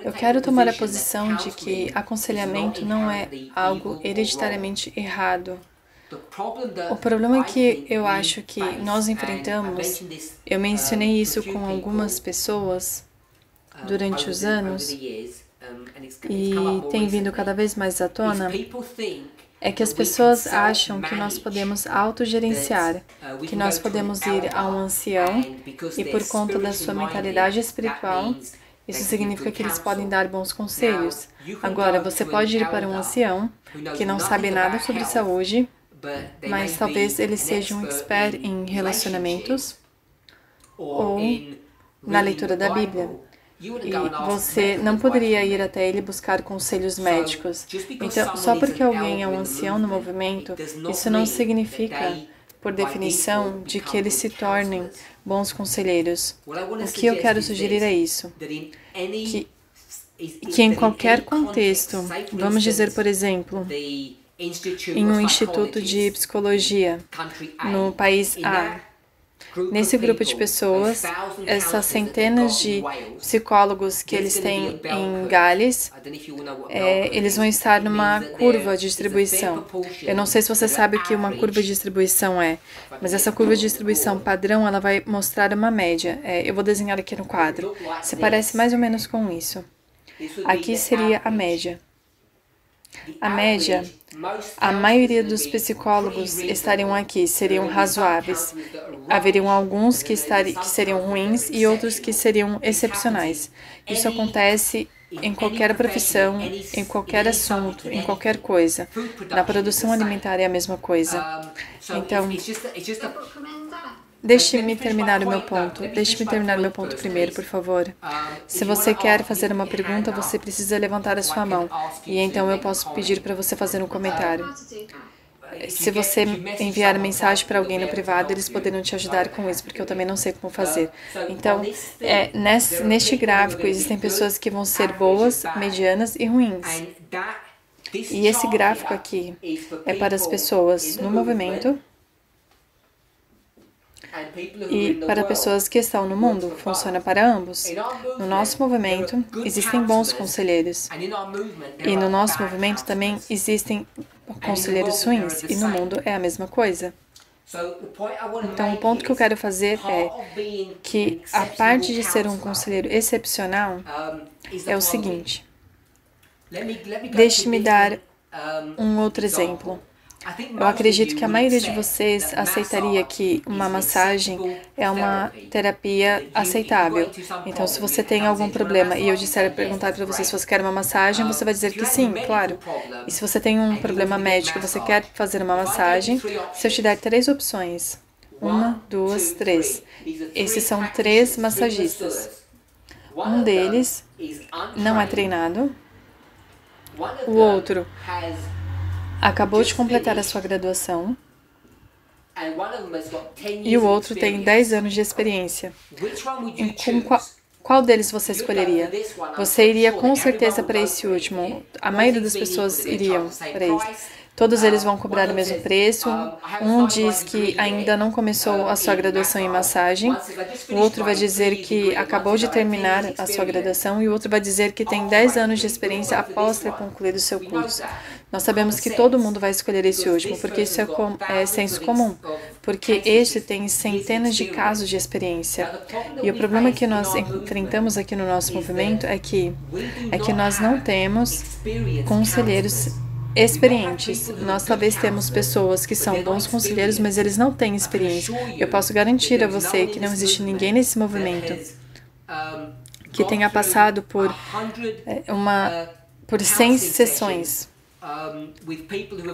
Eu quero tomar a posição de que aconselhamento não é algo hereditariamente errado. O problema que eu acho que nós enfrentamos, eu mencionei isso com algumas pessoas durante os anos e tem vindo cada vez mais à tona, é que as pessoas acham que nós podemos autogerenciar, que nós podemos ir a um ancião e por conta da sua mentalidade espiritual, isso significa que eles podem dar bons conselhos. Agora, você pode ir para um ancião que não sabe nada sobre saúde, mas talvez ele seja um expert em relacionamentos ou na leitura da Bíblia. E você não poderia ir até ele buscar conselhos médicos. Então, só porque alguém é um ancião no movimento, isso não significa, por definição, de que eles se tornem bons conselheiros. O que eu quero sugerir é isso, que em qualquer contexto, vamos dizer, por exemplo, em um instituto de psicologia no país A, nesse grupo de pessoas, essas centenas de psicólogos que eles têm em Gales, eles vão estar numa curva de distribuição. Eu não sei se você sabe o que uma curva de distribuição é, mas essa curva de distribuição padrão, ela vai mostrar uma média. Eu vou desenhar aqui no quadro. Se parece mais ou menos com isso. Aqui seria a média. A média, a maioria dos psicólogos estariam aqui, seriam razoáveis. Haveriam alguns que seriam ruins e outros que seriam excepcionais. Isso acontece em qualquer profissão, em qualquer assunto, em qualquer coisa. Na produção alimentar é a mesma coisa. Então, deixe-me terminar o meu ponto. Deixe-me terminar o meu ponto primeiro, por favor. Se você quer fazer uma pergunta, você precisa levantar a sua mão. E então eu posso pedir para você fazer um comentário. Se você enviar mensagem para alguém no privado, eles poderão te ajudar com isso, porque eu também não sei como fazer. Então, neste gráfico, existem pessoas que vão ser boas, medianas e ruins. E esse gráfico aqui é para as pessoas no movimento e para pessoas que estão no mundo, funciona para ambos. No nosso movimento, existem bons conselheiros. E no nosso movimento também existem conselheiros ruins. E no mundo é a mesma coisa. Então, o ponto que eu quero fazer é que a parte de ser um conselheiro excepcional é o seguinte. Deixe-me dar um outro exemplo. Eu acredito que a maioria de vocês aceitaria que uma massagem é uma terapia aceitável. Então, se você tem algum problema e eu perguntar para você se você quer uma massagem, você vai dizer que sim, claro. E se você tem um problema médico e você quer fazer uma massagem, se eu te der 3 opções, 1, 2, 3. Esses são 3 massagistas. Um deles não é treinado. O outro acabou de completar a sua graduação e o outro tem 10 anos de experiência. Qual deles você escolheria? Você iria com certeza para esse último. A maioria das pessoas iriam para esse. Todos eles vão cobrar o mesmo preço. Um diz que ainda não começou a sua graduação em massagem. O outro vai dizer que acabou de terminar a sua graduação. E o outro vai dizer que tem 10 anos de experiência após ter concluído o seu curso. Nós sabemos que todo mundo vai escolher esse último, porque isso é senso comum. Porque este tem centenas de casos de experiência. E o problema que nós enfrentamos aqui no nosso movimento é que nós não temos conselheiros experientes. Nós talvez temos pessoas que são bons conselheiros, mas eles não têm experiência. Eu posso garantir a você que não existe ninguém nesse movimento que tenha passado por 100 sessões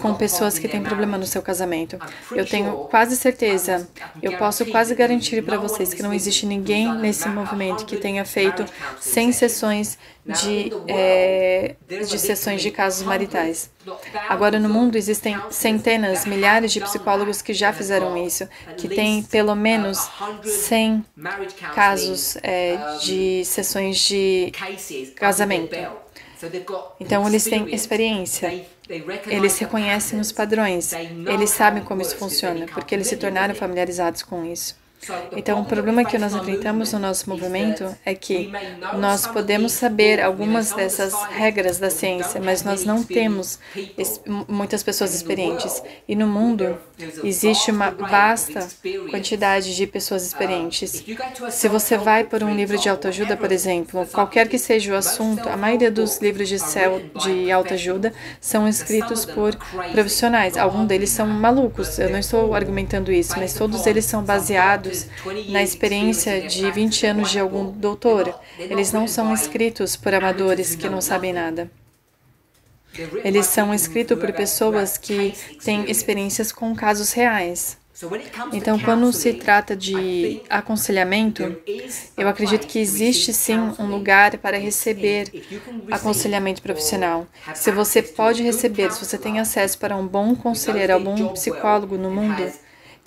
com pessoas que têm problema no seu casamento. Eu tenho quase certeza, eu posso quase garantir para vocês que não existe ninguém nesse movimento que tenha feito 100 sessões de sessões de casos maritais. Agora, no mundo existem centenas, milhares de psicólogos que já fizeram isso, que têm pelo menos 100 casos de sessões de casamento. Então, eles têm experiência, eles reconhecem os padrões, eles sabem como isso funciona, porque eles se tornaram familiarizados com isso. Então, o problema que nós enfrentamos no nosso movimento é que nós podemos saber algumas dessas regras da ciência, mas nós não temos muitas pessoas experientes. E no mundo existe uma vasta quantidade de pessoas experientes. Se você vai por um livro de autoajuda, por exemplo, qualquer que seja o assunto, a maioria dos livros de autoajuda são escritos por profissionais. Alguns deles são malucos, eu não estou argumentando isso, mas todos eles são baseados na experiência de 20 anos de algum doutor. Eles não são escritos por amadores que não sabem nada. Eles são escritos por pessoas que têm experiências com casos reais. Então, quando se trata de aconselhamento, eu acredito que existe sim um lugar para receber aconselhamento profissional. Se você pode receber, se você tem acesso para um bom conselheiro, a um bom psicólogo no mundo,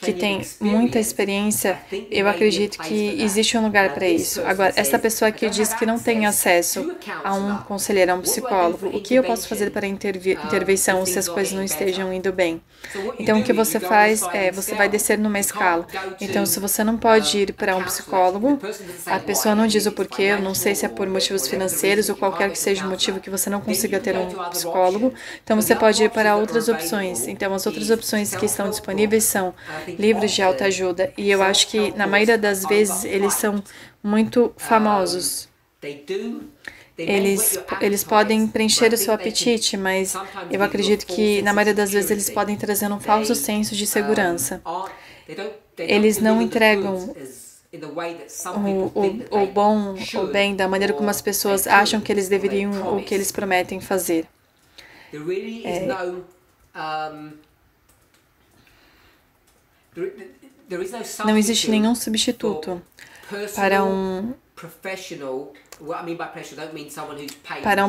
que tem muita experiência, eu acredito que existe um lugar para isso. Agora, essa pessoa que diz que não tem acesso a um conselheiro, a um psicólogo, o que eu posso fazer para intervenção se as coisas não estejam indo bem? Então, o que você faz é, você vai descer numa escala. Então, se você não pode ir para um psicólogo, a pessoa não diz o porquê, eu não sei se é por motivos financeiros ou qualquer que seja o motivo que você não consiga ter um psicólogo, então você pode ir para outras opções. Então, as outras opções que estão disponíveis são livros de autoajuda, e eu acho que na maioria das vezes eles são muito famosos. Eles podem preencher o seu apetite, mas eu acredito que na maioria das vezes eles podem trazer um falso senso de segurança. Eles não entregam o bom, o bem da maneira como as pessoas acham que eles deveriam ou que eles prometem fazer. Não existe nenhum substituto para um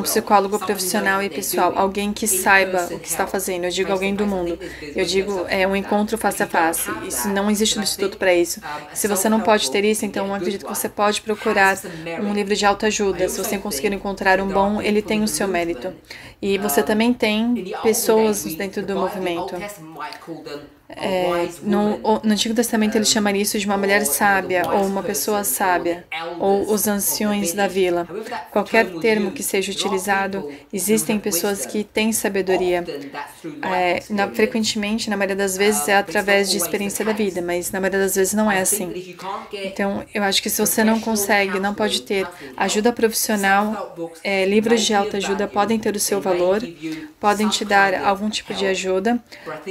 psicólogo profissional e pessoal, alguém que saiba o que está fazendo. Eu digo alguém do mundo. Eu digo um encontro face a face. Isso não existe um instituto para isso. Se você não pode ter isso, então eu acredito que você pode procurar um livro de autoajuda. Se você conseguir encontrar um bom, ele tem o seu mérito. E você também tem pessoas dentro do movimento. No Antigo Testamento ele chamaria isso de uma mulher sábia ou uma pessoa sábia ou os anciões da vila. Qualquer termo que seja utilizado, existem pessoas que têm sabedoria. Frequentemente, na maioria das vezes, é através de experiência da vida, mas na maioria das vezes não é assim. Então, eu acho que se você não consegue, não pode ter ajuda profissional, livros de autoajuda podem ter o seu valor, podem te dar algum tipo de ajuda,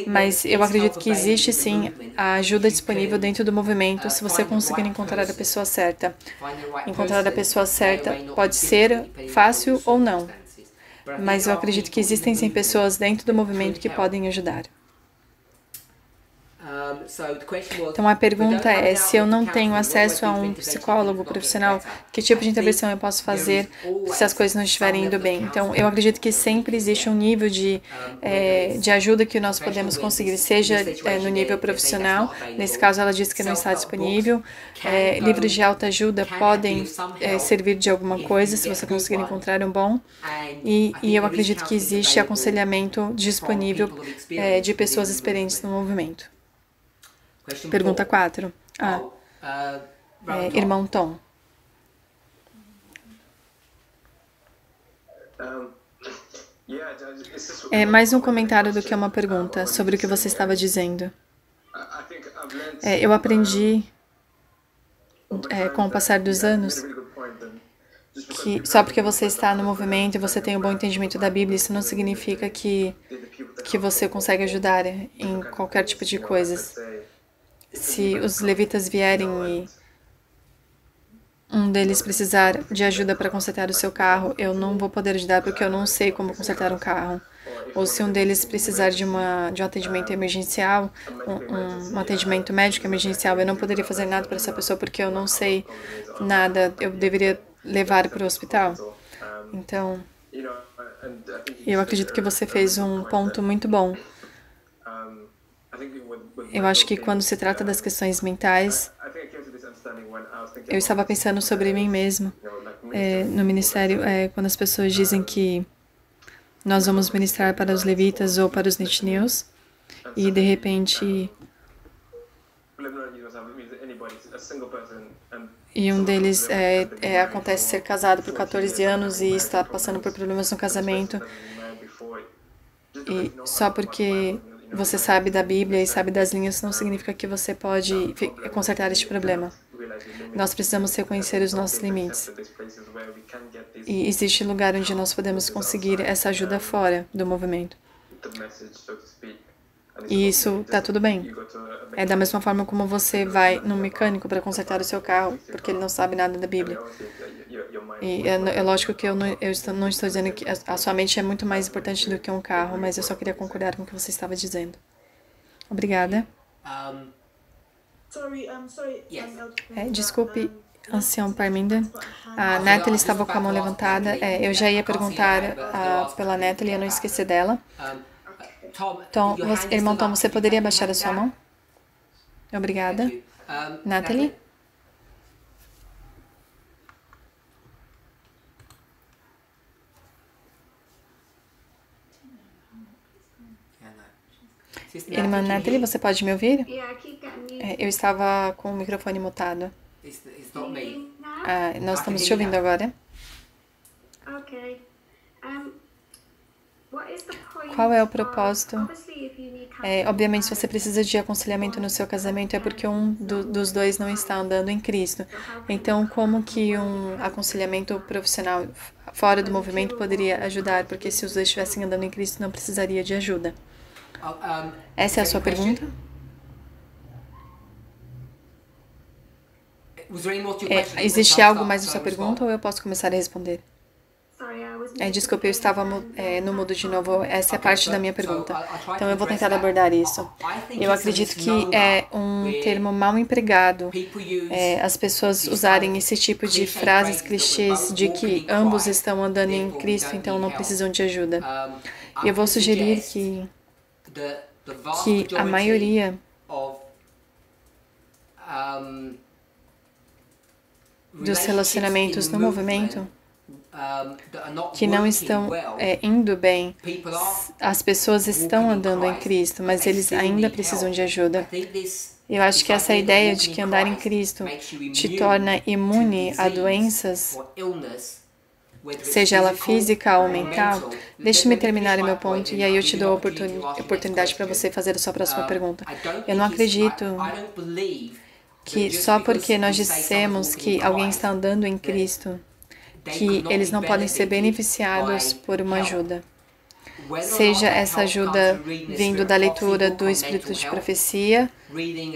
mas eu acredito que existe sim a ajuda disponível dentro do movimento se você conseguir encontrar a pessoa certa. Encontrar a pessoa certa pode ser fácil ou não, mas eu acredito que existem sim pessoas dentro do movimento que podem ajudar. Então a pergunta é, se eu não tenho acesso a um psicólogo profissional, que tipo de intervenção eu posso fazer se as coisas não estiverem indo bem? Então eu acredito que sempre existe um nível de ajuda que nós podemos conseguir, seja no nível profissional, nesse caso ela disse que não está disponível, livros de autoajuda podem servir de alguma coisa se você conseguir encontrar um bom, e eu acredito que existe aconselhamento disponível de pessoas experientes no movimento. Pergunta 4. Irmão Tom. É mais um comentário do que uma pergunta sobre o que você estava dizendo. Eu aprendi com o passar dos anos que só porque você está no movimento e você tem um bom entendimento da Bíblia, isso não significa que você consegue ajudar em qualquer tipo de coisas. Se os levitas vierem e um deles precisar de ajuda para consertar o seu carro, eu não vou poder ajudar porque eu não sei como consertar um carro. Ou se um deles precisar de um atendimento emergencial, um atendimento médico emergencial, eu não poderia fazer nada para essa pessoa porque eu não sei nada, eu deveria levar para o hospital. Então, eu acredito que você fez um ponto muito bom. Eu acho que quando se trata das questões mentais, eu estava pensando sobre mim mesmo no ministério, quando as pessoas dizem que nós vamos ministrar para os levitas ou para os netnews, e de repente e um deles acontece ser casado por 14 anos e está passando por problemas no casamento, e só porque você sabe da Bíblia e sabe das linhas não significa que você pode consertar este problema. Nós precisamos reconhecer os nossos limites. E existe lugar onde nós podemos conseguir essa ajuda fora do movimento. E isso está tudo bem. É da mesma forma como você vai num mecânico para consertar o seu carro, porque ele não sabe nada da Bíblia. E é lógico que eu não estou dizendo que a sua mente é muito mais importante do que um carro, mas eu só queria concordar com o que você estava dizendo. Obrigada. Desculpe, ancião Parminder. A Natalie estava com a mão levantada. Eu já ia perguntar pela Natalie, eu não esqueci dela. Tom, irmão Tom, você poderia baixar a sua mão? Obrigada. Natalie? Irmã Natalie, você pode me ouvir? Eu estava com o microfone mutado. Nós estamos te ouvindo agora. Qual é o propósito? Obviamente, se você precisa de aconselhamento no seu casamento, é porque um dos dois não está andando em Cristo. Então, como que um aconselhamento profissional fora do movimento poderia ajudar? Porque se os dois estivessem andando em Cristo, não precisaria de ajuda. Essa é a sua pergunta? Existe algo mais na sua pergunta ou eu posso começar a responder? Desculpe, eu estava no mudo de novo. Essa é a parte da minha pergunta. Então, eu vou tentar abordar isso. Eu acredito que é um termo mal empregado as pessoas usarem esse tipo de frases clichês de que ambos estão andando em Cristo, então não precisam de ajuda. Eu vou sugerir que a maioria dos relacionamentos no movimento que não estão indo bem, as pessoas estão andando em Cristo, mas eles ainda precisam de ajuda. Eu acho que essa ideia de que andar em Cristo te torna imune a doenças, seja ela física ou mental. Deixe-me terminar o meu ponto e aí eu te dou a oportunidade para você fazer a sua próxima pergunta. Eu não acredito que só porque nós dissemos que alguém está andando em Cristo, que eles não podem ser beneficiados por uma ajuda. Seja essa ajuda vindo da leitura do Espírito de Profecia,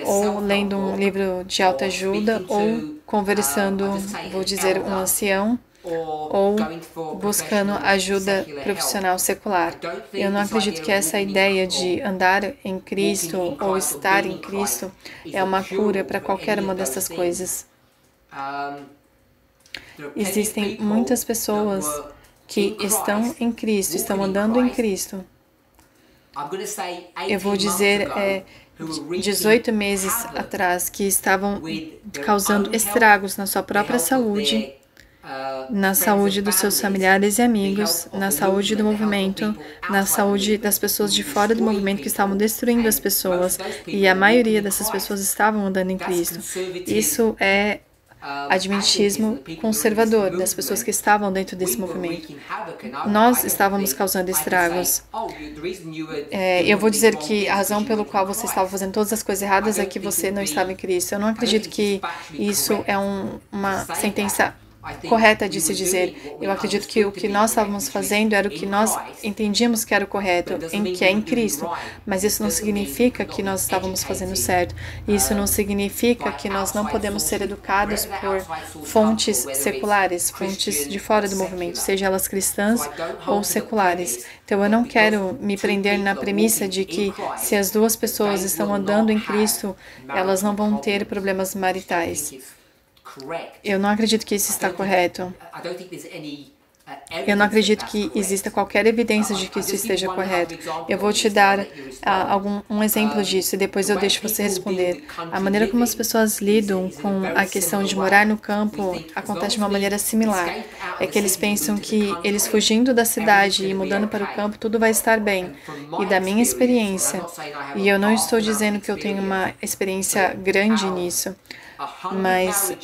ou lendo um livro de autoajuda, ou conversando, vou dizer, um ancião, ou buscando ajuda profissional secular. Eu não acredito que essa ideia de andar em Cristo ou estar em Cristo é uma cura para qualquer uma dessas coisas. Existem muitas pessoas que estão em Cristo, estão andando em Cristo. Eu vou dizer 18 meses atrás, que estavam causando estragos na sua própria saúde, na saúde dos seus familiares e amigos, na saúde do movimento, na saúde das pessoas de fora do movimento que estavam destruindo as pessoas, e a maioria dessas pessoas estavam andando em Cristo. Isso é adventismo conservador das pessoas que estavam dentro desse movimento. Nós estávamos causando estragos. Eu vou dizer que a razão pelo qual você estava fazendo todas as coisas erradas é que você não estava em Cristo. Eu não acredito que isso é uma sentença correta de se dizer. Eu acredito que o que nós estávamos fazendo era o que nós entendíamos que era o correto, que é em Cristo. Mas isso não significa que nós estávamos fazendo certo. Isso não significa que nós não podemos ser educados por fontes seculares, fontes de fora do movimento, seja elas cristãs ou seculares. Então, eu não quero me prender na premissa de que se as duas pessoas estão andando em Cristo, elas não vão ter problemas maritais. Eu não acredito que isso está correto. Eu não acredito que exista qualquer evidência de que isso esteja correto. Eu vou te dar um exemplo disso e depois eu deixo você responder. A maneira como as pessoas lidam com a questão de morar no campo acontece de uma maneira similar. É que eles pensam que eles fugindo da cidade e mudando para o campo, tudo vai estar bem. E da minha experiência, e eu não estou dizendo que eu tenho uma experiência grande nisso, mas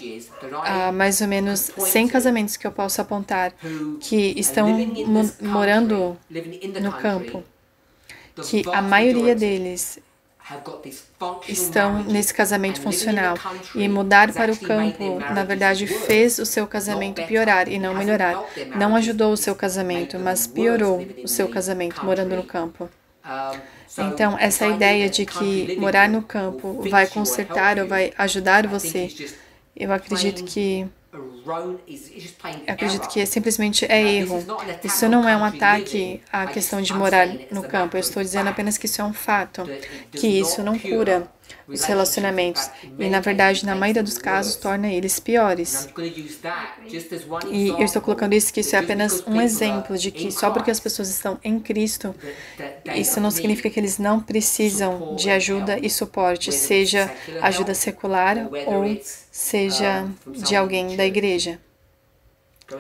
há mais ou menos 100 casamentos que eu posso apontar que estão morando no campo, que a maioria deles estão nesse casamento funcional. E mudar para o campo, na verdade, fez o seu casamento piorar e não melhorar. Não ajudou o seu casamento, mas piorou o seu casamento morando no campo. Então, essa ideia de que morar no campo vai consertar ou vai ajudar você, eu acredito que simplesmente é erro. Isso não é um ataque à questão de morar no campo. Eu estou dizendo apenas que isso é um fato, que isso não cura os relacionamentos e, na verdade, na maioria dos casos, torna eles piores. E eu estou colocando isso que isso é apenas um exemplo de que só porque as pessoas estão em Cristo, isso não significa que eles não precisam de ajuda e suporte, seja ajuda secular ou seja de alguém da igreja.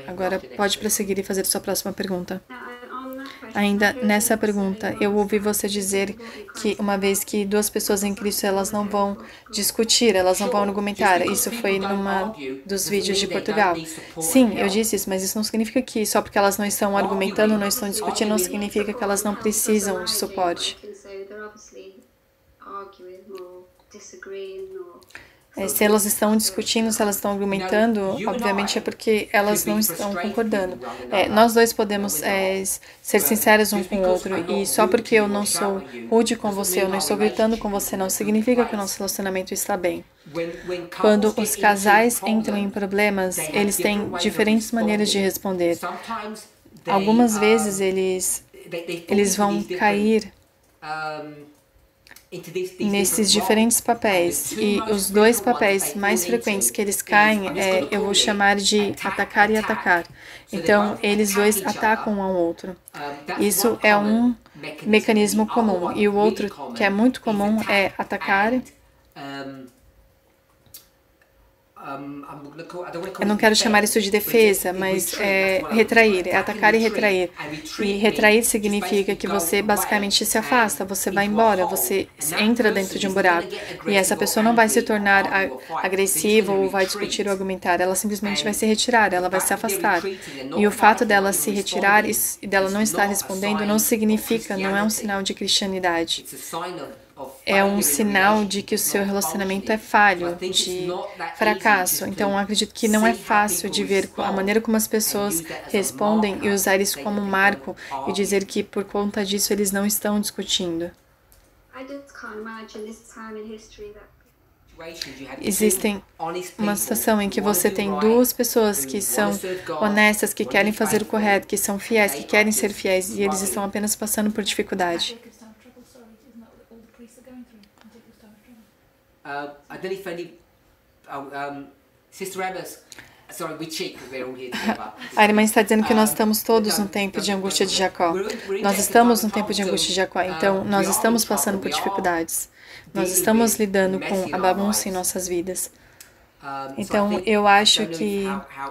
Agora pode prosseguir e fazer sua próxima pergunta. Ainda nessa pergunta, eu ouvi você dizer que uma vez que duas pessoas em Cristo, elas não vão discutir, elas não vão argumentar. Isso foi numa dos vídeos de Portugal. Sim, eu disse isso, mas isso não significa que só porque elas não estão argumentando, não estão discutindo, não significa que elas não precisam de suporte. Se elas estão discutindo, se elas estão argumentando, obviamente é porque elas não estão concordando. Nós dois podemos ser sinceros um com o outro, e só porque eu não sou rude com você, eu não estou gritando com você, não significa que o nosso relacionamento está bem. Quando os casais entram em problemas, eles têm diferentes maneiras de responder. Algumas vezes eles vão cair nesses diferentes papéis, e os dois papéis mais frequentes que eles caem eu vou chamar de atacar e atacar. Então, eles dois atacam um ao outro. Isso é um mecanismo comum. E o outro, que é muito comum, é atacar. Eu não quero chamar isso de defesa, mas retrair, é atacar e retrair. E retrair significa que você basicamente se afasta, você vai embora, você entra dentro de um buraco. E essa pessoa não vai se tornar agressiva ou vai discutir ou argumentar, ela simplesmente vai se retirar, ela vai se afastar. E o fato dela se retirar e dela não estar respondendo não significa, não é um sinal de cristianidade. É um sinal de que o seu relacionamento é falho, de fracasso. Então, eu acredito que não é fácil de ver a maneira como as pessoas respondem e usar isso como marco e dizer que por conta disso eles não estão discutindo. Existem uma situação em que você tem duas pessoas que são honestas, que querem fazer o correto, que são fiéis, que querem ser fiéis, e eles estão apenas passando por dificuldade. A irmã está dizendo que nós estamos todos no tempo de angústia de Jacó. Nós estamos no tempo de angústia de Jacó, então nós estamos passando por dificuldades. Nós estamos lidando com a bagunça em nossas vidas. Então, eu acho que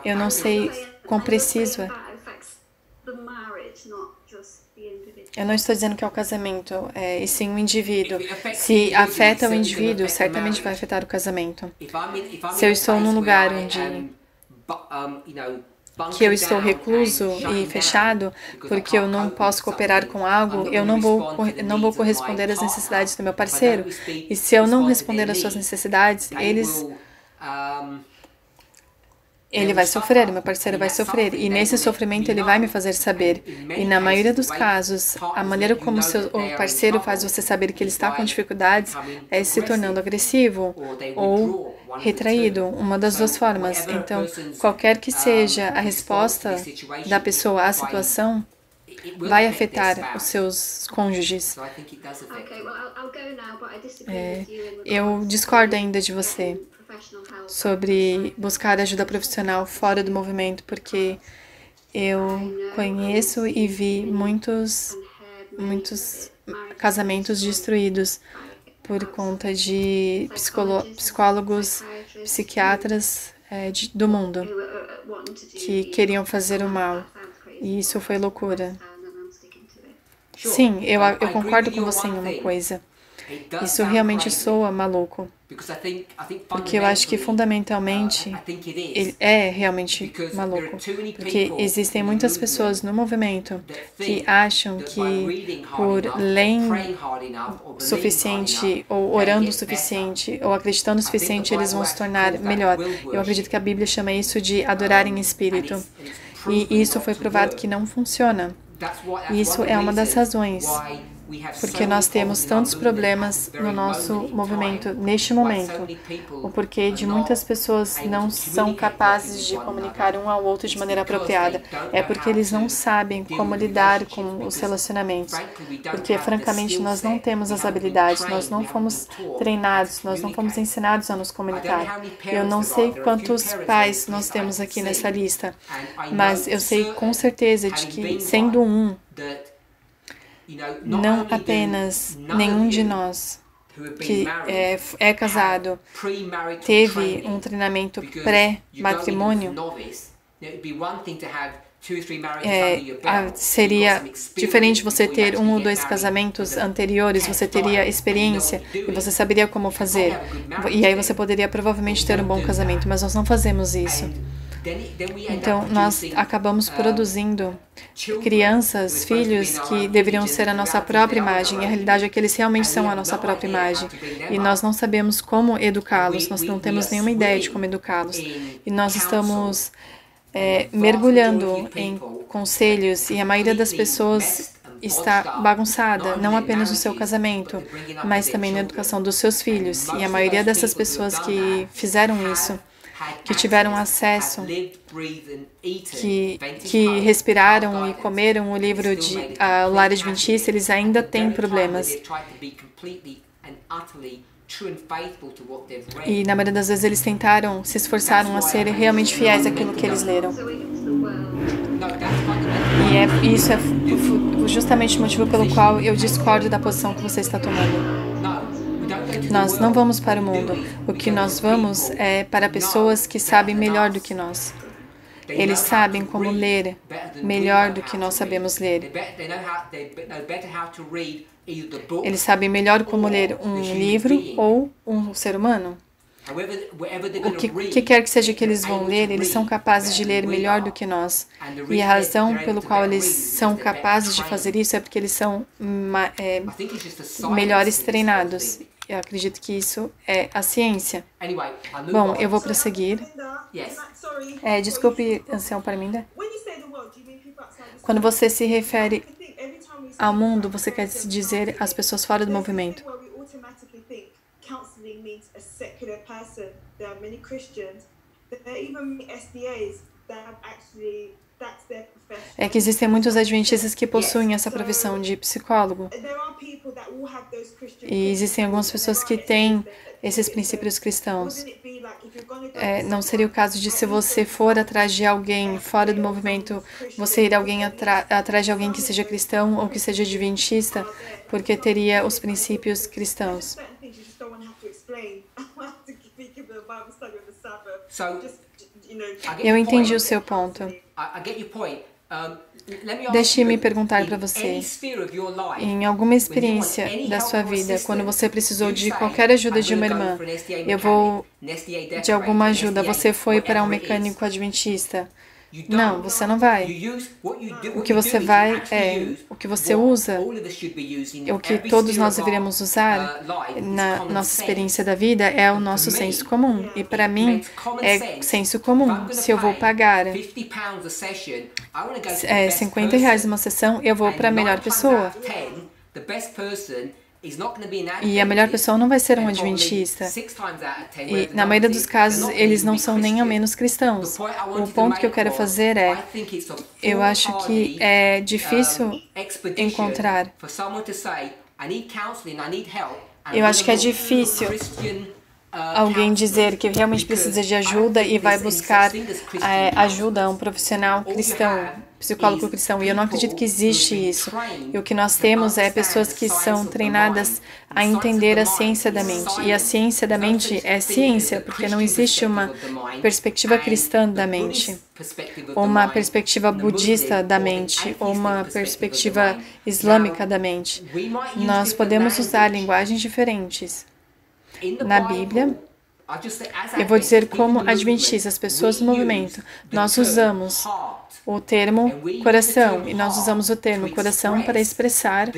eu não sei quão preciso é. Eu não estou dizendo que é o casamento, e sim o indivíduo. Se afeta o indivíduo, certamente vai afetar o casamento. Se eu estou num lugar onde que eu estou recluso e fechado, porque eu não posso cooperar com algo, eu não vou corresponder às necessidades do meu parceiro. E se eu não responder às suas necessidades, ele vai sofrer, meu parceiro vai sofrer, e nesse sofrimento ele vai me fazer saber. E na maioria dos casos, a maneira como o parceiro faz você saber que ele está com dificuldades é se tornando agressivo ou retraído, uma das duas formas. Então, qualquer que seja a resposta da pessoa à situação, vai afetar os seus cônjuges. Eu discordo ainda de você sobre buscar ajuda profissional fora do movimento, porque eu conheço e vi muitos casamentos destruídos por conta de psicólogos, psiquiatras do mundo que queriam fazer o mal. E isso foi loucura. Sim, eu concordo com você em uma coisa. Isso realmente soa maluco. Porque eu acho que fundamentalmente ele é realmente maluco. Porque existem muitas pessoas no movimento que acham que por lendo suficiente, ou orando o suficiente, ou acreditando o suficiente, eles vão se tornar melhor. Eu acredito que a Bíblia chama isso de adorar em espírito. E isso foi provado que não funciona. E isso é uma das razões porque nós temos tantos problemas no nosso movimento neste momento. O porquê de muitas pessoas não são capazes de comunicar um ao outro de maneira apropriada. É porque eles não sabem como lidar com os relacionamentos. Porque, francamente, nós não temos as habilidades, nós não fomos treinados, nós não fomos ensinados a nos comunicar. Eu não sei quantos pais nós temos aqui nessa lista, mas eu sei com certeza de que, sendo um, não apenas nenhum de nós que é casado teve um treinamento pré-matrimônio, seria diferente você ter um ou dois casamentos anteriores, você teria experiência e você saberia como fazer. E aí você poderia provavelmente ter um bom casamento, mas nós não fazemos isso. Então, nós acabamos produzindo crianças, filhos que deveriam ser a nossa própria imagem. E a realidade é que eles realmente são a nossa própria imagem. E nós não sabemos como educá-los, nós não temos nenhuma ideia de como educá-los. E nós estamos mergulhando em conselhos e a maioria das pessoas está bagunçada, não apenas no seu casamento, mas também na educação dos seus filhos. E a maioria dessas pessoas que fizeram isso, que tiveram acesso, que respiraram e comeram o livro de o Lar Adventista, eles ainda têm problemas. E na maioria das vezes eles se esforçaram a ser realmente fiéis àquilo que eles leram. E isso é justamente o motivo pelo qual eu discordo da posição que você está tomando. Nós não vamos para o mundo. O que nós vamos é para pessoas que sabem melhor do que nós. Eles sabem como ler melhor do que nós sabemos ler. Eles sabem melhor como ler um livro ou um ser humano. O que quer que seja que eles vão ler, eles são capazes de ler melhor do que nós. E a razão pelo qual eles são capazes de fazer isso é porque eles são melhores treinados. Eu acredito que isso é a ciência. Bom, eu vou prosseguir. Desculpe, ancião Parminda. Quando você se refere ao mundo, você quer dizer as pessoas fora do movimento. É que existem muitos adventistas que possuem essa profissão de psicólogo. E existem algumas pessoas que têm esses princípios cristãos. Não seria o caso de, se você for atrás de alguém fora do movimento, você ir atrás de alguém que seja cristão ou que seja adventista, porque teria os princípios cristãos. Eu entendi o seu ponto. Deixe-me perguntar para você, em alguma experiência da sua vida, quando você precisou de qualquer ajuda de uma irmã, de alguma ajuda, você foi para um mecânico adventista? Não, você não vai. O que você vai o que você usa, o que todos nós deveríamos usar na nossa experiência da vida é o nosso senso comum. E para mim é senso comum. Se eu vou pagar R$50 uma sessão, eu vou para a melhor pessoa. E a melhor pessoa não vai ser um adventista. E, na maioria dos casos, eles não são nem ao menos cristãos. O ponto que eu quero fazer eu acho que é difícil encontrar. Eu acho que é difícil alguém dizer que realmente precisa de ajuda e vai buscar ajuda a um profissional cristão. psicólogo cristão, e eu não acredito que existe isso. E o que nós temos é pessoas que são treinadas a entender a ciência da mente. E a ciência da mente é ciência, porque não existe uma perspectiva cristã da mente, ou uma perspectiva budista da mente, ou uma perspectiva islâmica da mente. Nós podemos usar linguagens diferentes. Na Bíblia, eu vou dizer como adventistas, as pessoas do movimento, nós usamos o termo coração, e nós usamos o termo coração para expressar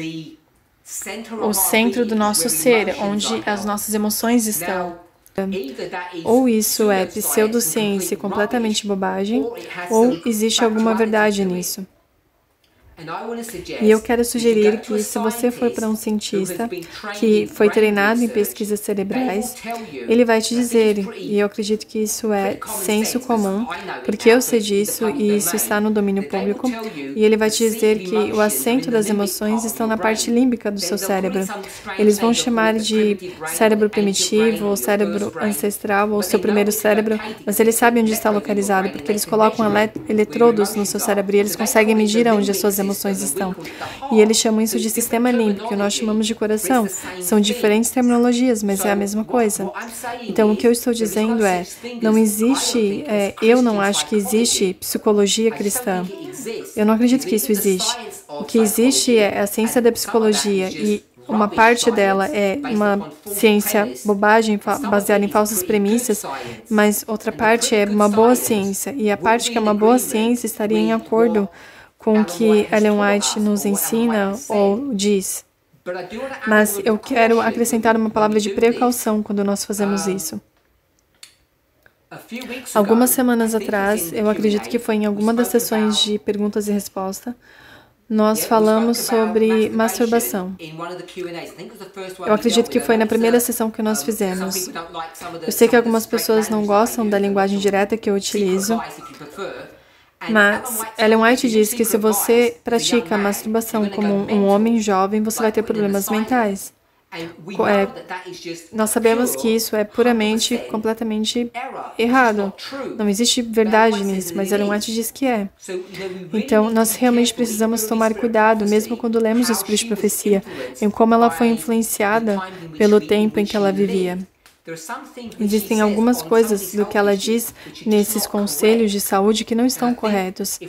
o centro do nosso ser, onde as nossas emoções estão. Ou isso é pseudociência e completamente bobagem, ou existe alguma verdade nisso. E eu quero sugerir que, se você for para um cientista que foi treinado em pesquisas cerebrais, ele vai te dizer, e eu acredito que isso é senso comum, porque eu sei disso e isso está no domínio público, e ele vai te dizer que o assento das emoções estão na parte límbica do seu cérebro. Eles vão chamar de cérebro primitivo, ou cérebro ancestral, ou seu primeiro cérebro, mas eles sabem onde está localizado, porque eles colocam eletrodos no seu cérebro e eles conseguem medir onde as suas emoções estão. E eles chamam isso de sistema límbico, que nós chamamos de coração. São diferentes terminologias, mas é a mesma coisa. Então, o que eu estou dizendo é, não existe, eu não acho que existe psicologia cristã. Eu não acredito que isso existe. O que existe é a ciência da psicologia, e uma parte dela é uma ciência bobagem, baseada em falsas premissas, mas outra parte é uma boa ciência. E a parte que é uma boa ciência estaria em acordo com o que Ellen White nos ensina ou diz. Mas eu quero acrescentar uma palavra de precaução quando nós fazemos isso. Algumas semanas atrás, eu acredito que foi em alguma das sessões de perguntas e respostas, nós falamos sobre masturbação. Eu acredito que foi na primeira sessão que nós fizemos. Eu sei que algumas pessoas não gostam da linguagem direta que eu utilizo, mas Ellen White diz que se você pratica a masturbação como um homem jovem, você vai ter problemas mentais. Nós sabemos que isso é puramente, completamente errado. Não existe verdade nisso, mas Ellen White diz que é. Então, nós realmente precisamos tomar cuidado, mesmo quando lemos o Espírito de Profecia, em como ela foi influenciada pelo tempo em que ela vivia. Existem algumas coisas do que ela diz nesses conselhos de saúde que não estão corretos.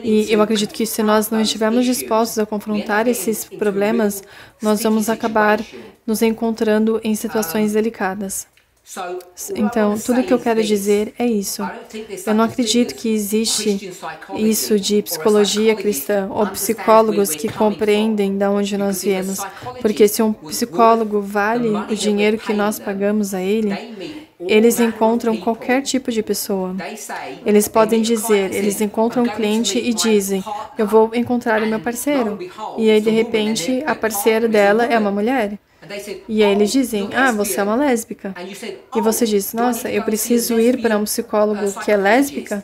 E eu acredito que se nós não estivermos dispostos a confrontar esses problemas, nós vamos acabar nos encontrando em situações delicadas. Então, tudo o que eu quero dizer é isso. Eu não acredito que existe isso de psicologia cristã ou psicólogos que compreendem de onde nós viemos. Porque se um psicólogo vale o dinheiro que nós pagamos a ele, eles encontram qualquer tipo de pessoa. Eles podem dizer, eles encontram um cliente e dizem, eu vou encontrar o meu parceiro. E aí, de repente, a parceira dela é uma mulher. E aí eles dizem, você é uma lésbica. E você diz, nossa, eu preciso ir para um psicólogo que é lésbica?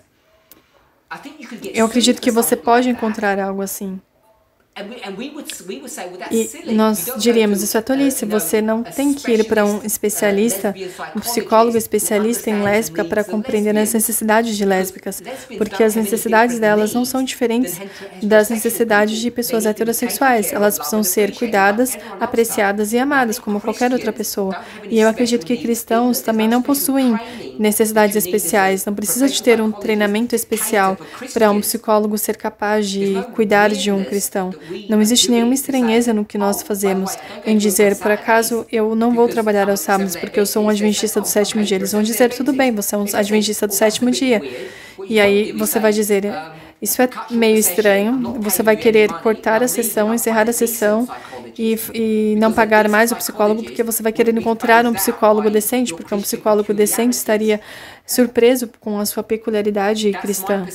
Eu acredito que você pode encontrar algo assim. E nós diríamos, isso é tolice, você não tem que ir para um especialista, um psicólogo especialista em lésbica para compreender as necessidades de lésbicas, porque as necessidades delas não são diferentes das necessidades de pessoas heterossexuais. Elas precisam ser cuidadas, apreciadas e amadas, como qualquer outra pessoa. E eu acredito que cristãos também não possuem necessidades especiais, não precisa de ter um treinamento especial para um psicólogo ser capaz de cuidar de um cristão. Não existe nenhuma estranheza no que nós fazemos em dizer, por acaso, eu não vou trabalhar aos sábados porque eu sou um adventista do sétimo dia. Eles vão dizer, tudo bem, você é um adventista do sétimo dia. E aí você vai dizer, isso é meio estranho, você vai querer cortar a sessão, encerrar a sessão e não pagar mais o psicólogo porque você vai querer encontrar um psicólogo decente, porque um psicólogo decente estaria surpreso com a sua peculiaridade cristã.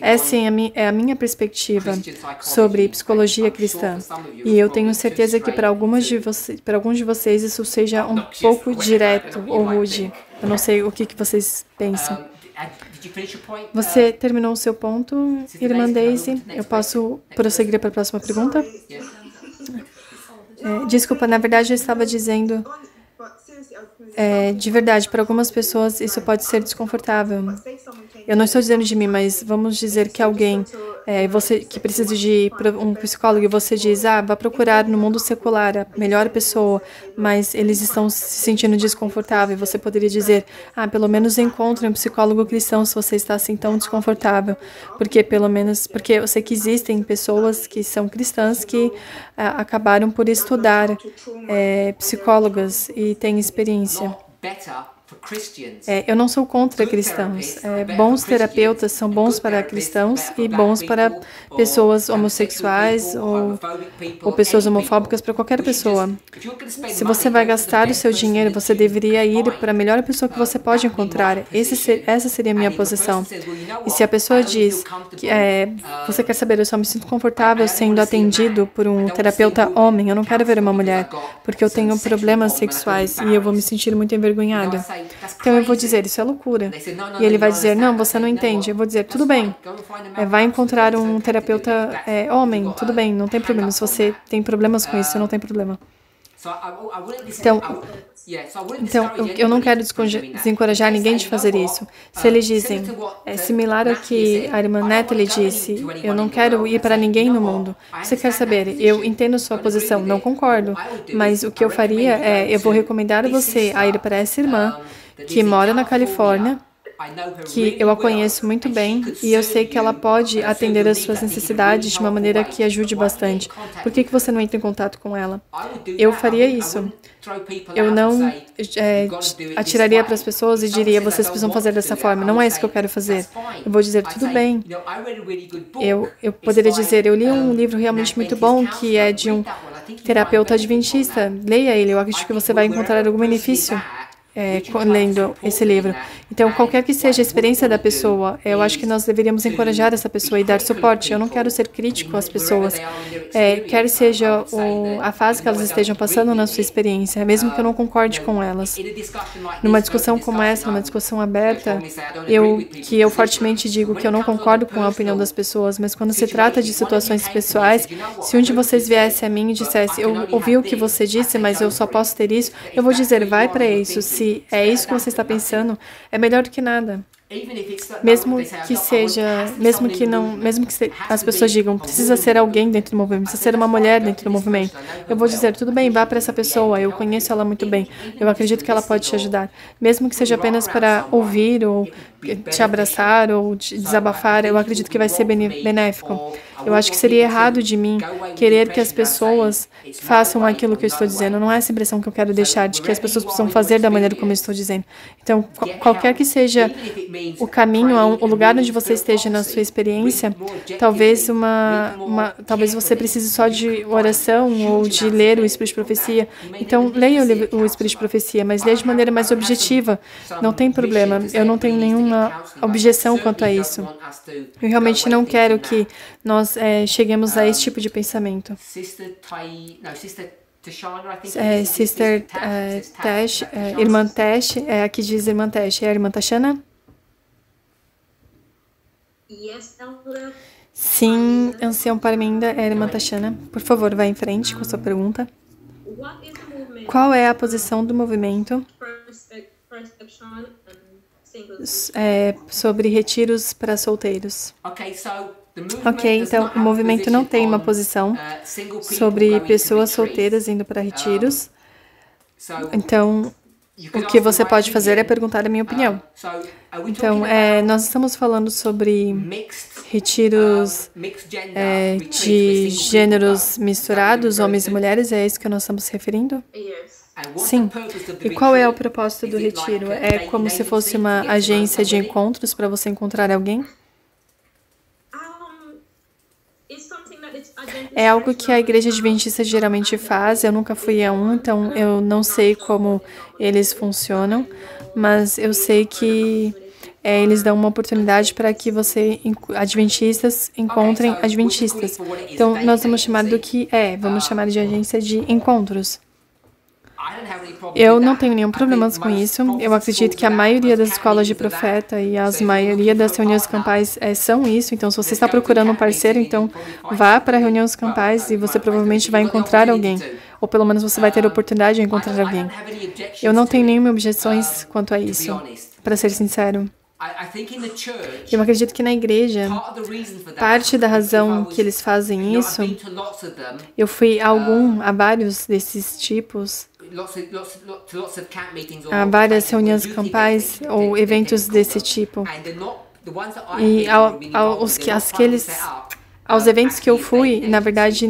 Essa é a minha perspectiva sobre psicologia cristã. E eu tenho certeza que para alguns de vocês isso seja um pouco direto ou rude. Eu não sei o que vocês pensam. Você terminou o seu ponto, irmã Daisy? Eu posso prosseguir para a próxima pergunta? Desculpa, na verdade eu estava dizendo, de verdade, para algumas pessoas isso pode ser desconfortável. Eu não estou dizendo de mim, mas vamos dizer que alguém, você que precisa de um psicólogo, e você diz, vá procurar no mundo secular a melhor pessoa, mas eles estão se sentindo desconfortável. Você poderia dizer, pelo menos encontre um psicólogo cristão se você está assim tão desconfortável, porque eu sei que existem pessoas que são cristãs que acabaram por estudar psicólogas e têm experiência. Eu não sou contra cristãos. Bons terapeutas são bons para cristãos e bons para pessoas homossexuais ou pessoas homofóbicas, para qualquer pessoa. Se você vai gastar o seu dinheiro, você deveria ir para a melhor pessoa que você pode encontrar. Essa seria a minha posição. E se a pessoa diz que você quer saber, eu só me sinto confortável sendo atendido por um terapeuta homem, eu não quero ver uma mulher, porque eu tenho problemas sexuais e eu vou me sentir muito envergonhada. Então eu vou dizer, isso é loucura. E ele vai dizer, não, você não entende. Eu vou dizer, tudo bem, vai encontrar um terapeuta homem, tudo bem, não tem problema. Se você tem problemas com isso, não tem problema. Então, eu não quero desencorajar ninguém de fazer isso. Se eles dizem, é similar ao que a irmã Natalie disse, eu não quero ir para ninguém no mundo. Você quer saber, eu entendo sua posição, não concordo, mas o que eu faria eu vou recomendar você a ir para essa irmã que mora na Califórnia, que eu a conheço muito bem e eu sei que ela pode atender as suas necessidades de uma maneira que ajude bastante. Por que você não entra em contato com ela? Eu faria isso. Eu não atiraria para as pessoas e diria, vocês precisam fazer dessa forma. Não é isso que eu quero fazer. Eu vou dizer, tudo bem. Eu poderia dizer, eu li um livro realmente muito bom que é de um terapeuta adventista. Leia ele, eu acredito que você vai encontrar algum benefício lendo esse livro. Então, qualquer que seja a experiência da pessoa, eu acho que nós deveríamos encorajar essa pessoa e dar suporte. Eu não quero ser crítico às pessoas, quer seja a fase que elas estejam passando na sua experiência, mesmo que eu não concorde com elas. Numa discussão como essa, numa discussão aberta, eu fortemente digo que eu não concordo com a opinião das pessoas, mas quando se trata de situações pessoais, se um de vocês viesse a mim e dissesse, eu ouvi o que você disse, mas eu só posso ter isso, eu vou dizer, vai para isso. Se é isso que você está pensando, é melhor do que nada. Mesmo que as pessoas digam, precisa ser alguém dentro do movimento, precisa ser uma mulher dentro do movimento. Eu vou dizer, tudo bem, vá para essa pessoa, eu conheço ela muito bem, eu acredito que ela pode te ajudar. Mesmo que seja apenas para ouvir, ou te abraçar, ou te desabafar, eu acredito que vai ser benéfico. Eu acho que seria errado de mim querer que as pessoas façam aquilo que eu estou dizendo. Não é essa impressão que eu quero deixar, de que as pessoas precisam fazer da maneira como eu estou dizendo. Então, qualquer que seja o caminho, o lugar onde você esteja na sua experiência, talvez você precise só de oração ou de ler o Espírito de Profecia. Então, leia o Espírito de Profecia, mas leia de maneira mais objetiva. Não tem problema. Eu não tenho nenhuma objeção quanto a isso. Eu realmente não quero que nós cheguemos a esse tipo de pensamento. Sister Tash, irmã Tash, aqui diz irmã Tash, é a irmã Tashana? Sim, ancião Parminda, é a irmã Tashana. Por favor, vá em frente com a sua pergunta. Qual é a posição do movimento sobre retiros para solteiros? Ok, então o movimento não tem uma posição sobre pessoas solteiras indo para retiros. Então, o que você pode fazer é perguntar a minha opinião. Então, nós estamos falando sobre retiros de gêneros misturados, homens e mulheres, é isso que nós estamos se referindo? Sim. E qual é o propósito do retiro? É como se fosse uma agência de encontros para você encontrar alguém? É algo que a igreja adventista geralmente faz. Eu nunca fui a um, então eu não sei como eles funcionam, mas eu sei que eles dão uma oportunidade para que adventistas encontrem adventistas. Então, nós vamos chamar do que vamos chamar de agência de encontros. Eu não tenho nenhum problema com isso. Eu acredito que a maioria das escolas de profeta e a maioria das reuniões campais são isso. Então, se você está procurando um parceiro, então vá para reuniões campais e você provavelmente vai encontrar alguém. Ou pelo menos você vai ter a oportunidade de encontrar alguém. Eu não tenho nenhuma objeções quanto a isso, para ser sincero. Eu acredito que na igreja, parte da razão que eles fazem isso, eu fui a vários desses tipos, a várias reuniões campais ou eventos desse tipo. E aos eventos que eu fui, na verdade,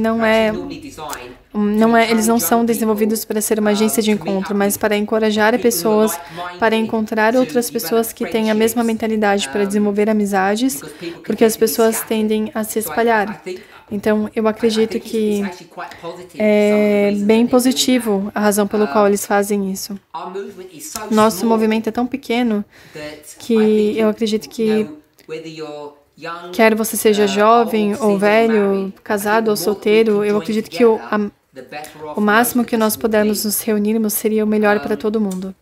eles não são desenvolvidos para ser uma agência de encontro, mas para encorajar pessoas, para encontrar outras pessoas que têm a mesma mentalidade, para desenvolver amizades, porque as pessoas tendem a se espalhar. Então, eu acredito que é bem positivo a razão pela qual eles fazem isso. Nosso movimento é tão pequeno que eu acredito que quer você seja jovem ou velho, casado ou solteiro, eu acredito que o máximo que nós pudermos nos reunirmos seria o melhor para todo mundo.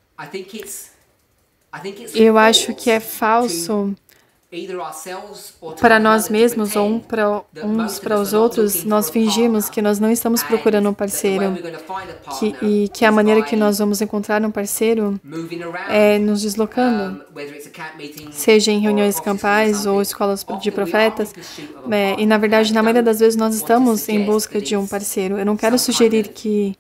Eu acho que é falso para nós mesmos ou uns para os outros, nós fingimos que nós não estamos procurando um parceiro e que a maneira que nós vamos encontrar um parceiro é nos deslocando, seja em reuniões campais ou escolas de profetas. E, na verdade, na maioria das vezes, nós estamos em busca de um parceiro. Eu não quero sugerir que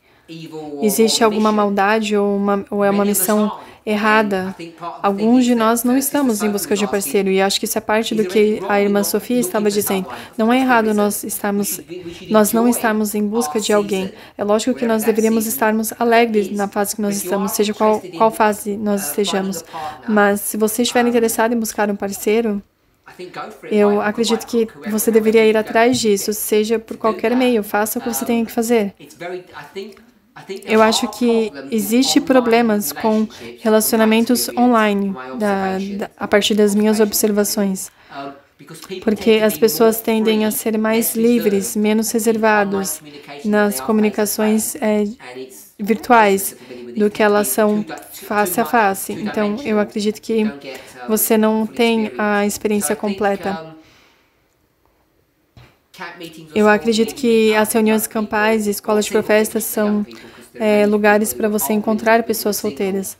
existe alguma maldade ou é uma missão errada. Alguns de nós não estamos em busca de um parceiro, e acho que isso é parte do que a irmã Sofia estava dizendo. Não é errado nós não estarmos em busca de alguém. É lógico que nós deveríamos estarmos alegres na fase que nós estamos, seja qual fase nós estejamos. Mas se você estiver interessado em buscar um parceiro, eu acredito que você deveria ir atrás disso, seja por qualquer meio. Faça o que você tem que fazer. Eu acho que existe problemas com relacionamentos online, a partir das minhas observações, porque as pessoas tendem a ser mais livres, menos reservados nas comunicações virtuais do que elas são face a face. Então, eu acredito que você não tem a experiência completa. Eu acredito que as reuniões campais e escolas de profetas são lugares para você encontrar pessoas solteiras.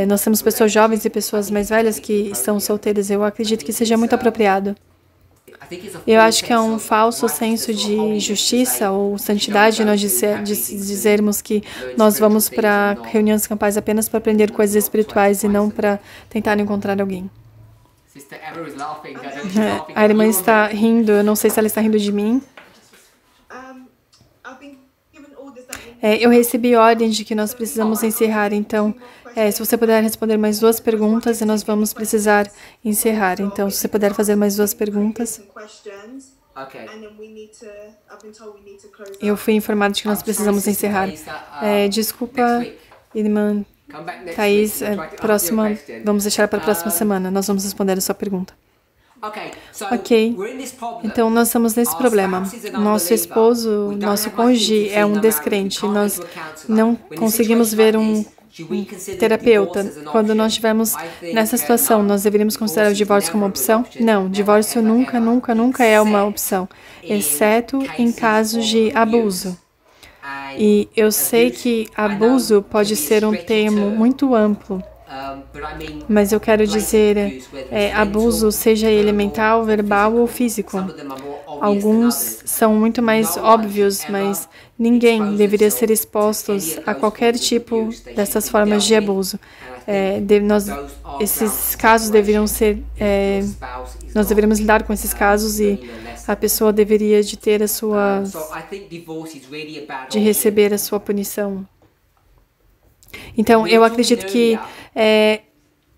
Nós temos pessoas jovens e pessoas mais velhas que estão solteiras. Eu acredito que seja muito apropriado. Eu acho que é um falso senso de justiça ou santidade nós dizermos que nós vamos para reuniões campais apenas para aprender coisas espirituais e não para tentar encontrar alguém. A irmã está rindo, eu não sei se ela está rindo de mim. Eu recebi ordem de que nós precisamos encerrar, então, se você puder responder mais 2 perguntas, nós vamos precisar encerrar. Então, se você puder fazer mais 2 perguntas. Eu fui informado de que nós precisamos encerrar. Desculpa, irmã Thaís, vamos deixar para a próxima semana. Nós vamos responder a sua pergunta. Ok, então nós estamos nesse problema. Nosso esposo, nosso cônjuge é um descrente. Nós não conseguimos ver um terapeuta. Quando nós estivermos nessa situação, nós deveríamos considerar o divórcio como uma opção? Não, divórcio nunca é uma opção, exceto em casos de abuso. E eu sei que abuso pode ser um termo muito amplo, mas eu quero dizer abuso, seja ele mental, verbal ou físico. Alguns são muito mais óbvios, mas ninguém deveria ser exposto a qualquer tipo dessas formas de abuso. Esses casos deveriam ser... nós deveríamos lidar com esses casos e a pessoa deveria de ter de receber a sua punição. Então, eu acredito que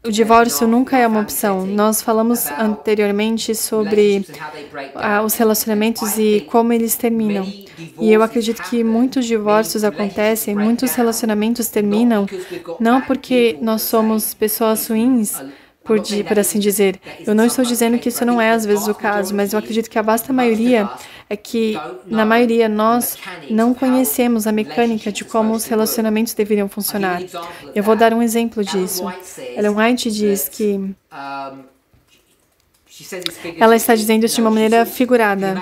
o divórcio nunca é uma opção. Nós falamos anteriormente sobre os relacionamentos e como eles terminam. E eu acredito que muitos divórcios acontecem, muitos relacionamentos terminam, não porque nós somos pessoas ruins, por assim dizer. Eu não estou dizendo que isso não é às vezes o caso, mas eu acredito que a vasta maioria é que, na maioria, nós não conhecemos a mecânica de como os relacionamentos deveriam funcionar. Eu vou dar um exemplo disso. Ellen White diz que ela está dizendo isso de uma maneira figurada.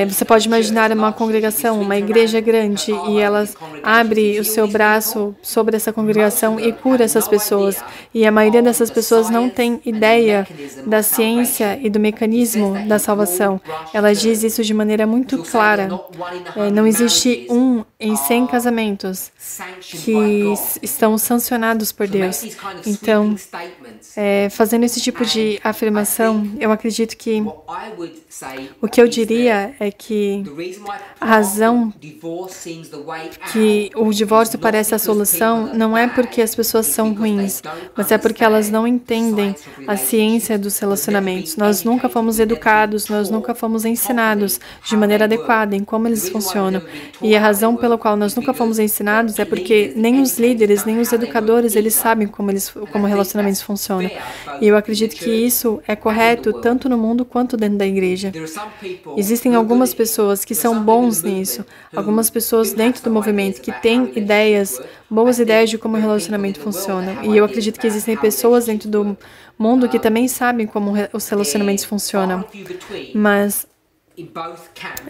Você pode imaginar uma congregação, uma igreja grande, e ela abre o seu braço sobre essa congregação e cura essas pessoas. E a maioria dessas pessoas não tem ideia da ciência e do mecanismo da salvação. Ela diz isso de maneira muito clara. Não existe 1 em 100 casamentos que estão sancionados por Deus. Então, fazendo esse tipo de afirmação, eu acredito que o que eu diria é que a razão que o divórcio parece a solução não é porque as pessoas são ruins, mas é porque elas não entendem a ciência dos relacionamentos. Nós nunca fomos educados, nós nunca fomos ensinados de maneira adequada em como eles funcionam. E a razão pela qual nós nunca fomos ensinados é porque nem os líderes, nem os educadores, eles sabem como relacionamentos funcionam. E eu acredito que isso é correto tanto no mundo quanto dentro da igreja. Existem algumas pessoas que são bons nisso, algumas pessoas dentro do movimento que têm boas ideias de como o relacionamento funciona. E eu acredito que existem pessoas dentro do mundo que também sabem como os relacionamentos funcionam. Mas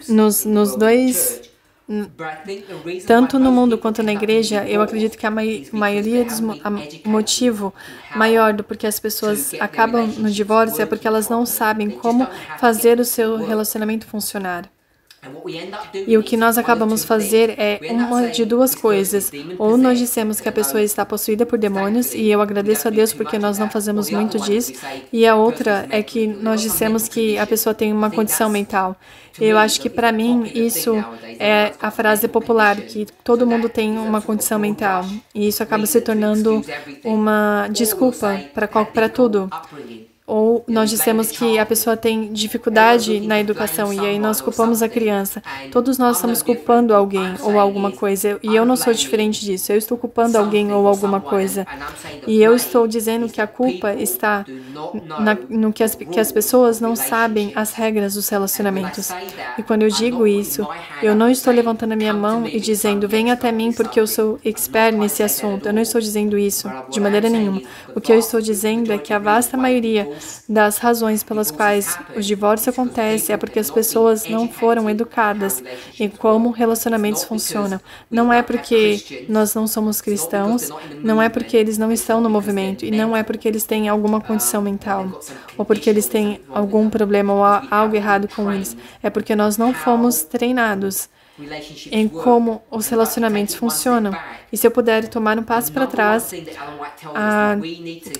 nos dois, tanto no mundo quanto na igreja, eu acredito que a maioria dos motivo maior do porquê as pessoas acabam no divórcio é porque elas não sabem como fazer o seu relacionamento funcionar. E o que nós acabamos fazer é uma de duas coisas. Ou nós dissemos que a pessoa está possuída por demônios, e eu agradeço a Deus porque nós não fazemos muito disso. E a outra é que nós dissemos que a pessoa tem uma condição mental. Eu acho que para mim isso é a frase popular, que todo mundo tem uma condição mental. E isso acaba se tornando uma desculpa para tudo. Ou nós dissemos que a pessoa tem dificuldade na educação e aí nós culpamos a criança. Todos nós estamos culpando alguém ou alguma coisa. E eu não sou diferente disso. Eu estou culpando alguém ou alguma coisa. E eu estou dizendo que a culpa está no que as pessoas não sabem as regras dos relacionamentos. E quando eu digo isso, eu não estou levantando a minha mão e dizendo, venha até mim porque eu sou expert nesse assunto. Eu não estou dizendo isso de maneira nenhuma. O que eu estou dizendo é que a vasta maioria das razões pelas quais o divórcio acontece é porque as pessoas não foram educadas em como relacionamentos funcionam. Não é porque nós não somos cristãos, não é porque eles não estão no movimento, e não é porque eles têm alguma condição mental, ou porque eles têm algum problema ou algo errado com eles. É porque nós não fomos treinados em como os relacionamentos funcionam. E se eu puder tomar um passo para trás, a